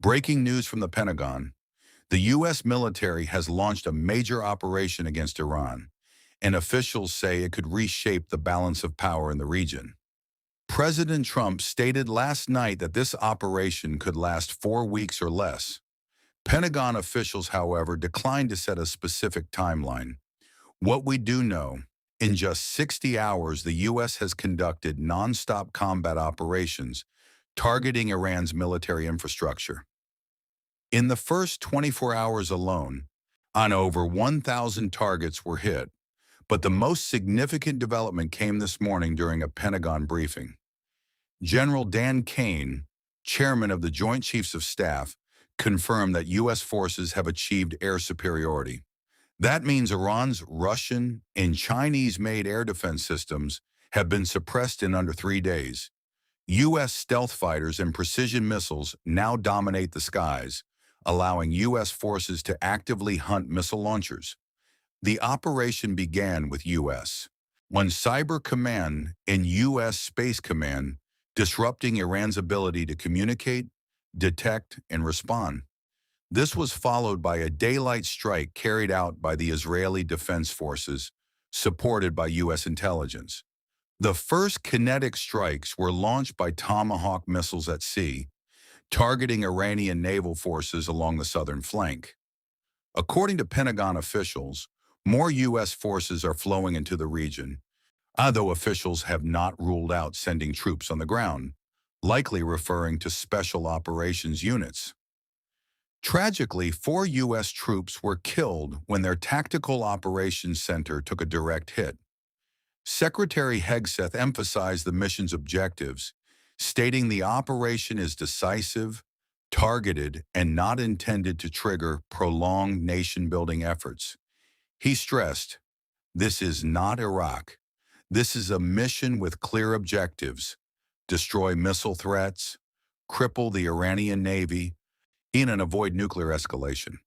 Breaking news from the Pentagon. The U.S. military has launched a major operation against Iran, and officials say it could reshape the balance of power in the region. President Trump stated last night that this operation could last 4 weeks or less. Pentagon officials, however, declined to set a specific timeline. What we do know, in just 60 hours, the U.S. has conducted nonstop combat operations targeting Iran's military infrastructure. In the first 24 hours alone, on over 1,000 targets were hit, but the most significant development came this morning during a Pentagon briefing. General Dan Kane, chairman of the Joint Chiefs of Staff, confirmed that U.S. forces have achieved air superiority. That means Iran's Russian and Chinese-made air defense systems have been suppressed in under 3 days. U.S. stealth fighters and precision missiles now dominate the skies, allowing U.S. forces to actively hunt missile launchers. The operation began with U.S. One Cyber Command and U.S. Space Command, disrupting Iran's ability to communicate, detect, and respond. This was followed by a daylight strike carried out by the Israeli Defense Forces, supported by U.S. intelligence. The first kinetic strikes were launched by Tomahawk missiles at sea, targeting Iranian naval forces along the southern flank. According to Pentagon officials, more U.S. forces are flowing into the region, although officials have not ruled out sending troops on the ground, likely referring to special operations units. Tragically, 4 U.S. troops were killed when their tactical operations center took a direct hit. Secretary Hegseth emphasized the mission's objectives, stating the operation is decisive, targeted, and not intended to trigger prolonged nation-building efforts. He stressed, "This is not Iraq. This is a mission with clear objectives: destroy missile threats, cripple the Iranian Navy, and avoid nuclear escalation."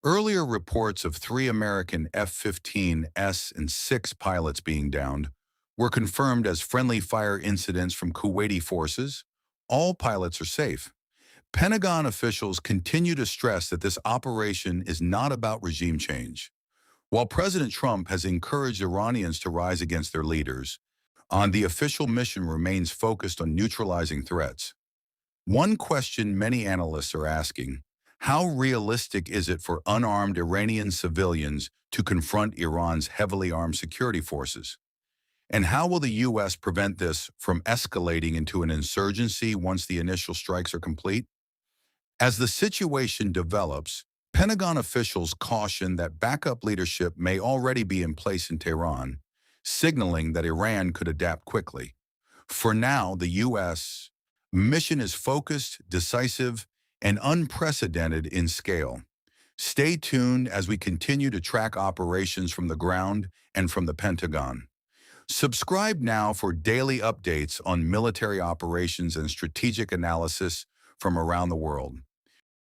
Earlier reports of 3 American F-15S and 6 pilots being downed were confirmed as friendly fire incidents from Kuwaiti forces. All pilots are safe. Pentagon officials continue to stress that this operation is not about regime change. While President Trump has encouraged Iranians to rise against their leaders, the official mission remains focused on neutralizing threats. One question many analysts are asking: how realistic is it for unarmed Iranian civilians to confront Iran's heavily armed security forces? And how will the U.S. prevent this from escalating into an insurgency once the initial strikes are complete? As the situation develops, Pentagon officials caution that backup leadership may already be in place in Tehran, signaling that Iran could adapt quickly. For now, the U.S. mission is focused, decisive, and unprecedented in scale. Stay tuned as we continue to track operations from the ground and from the Pentagon. Subscribe now for daily updates on military operations and strategic analysis from around the world.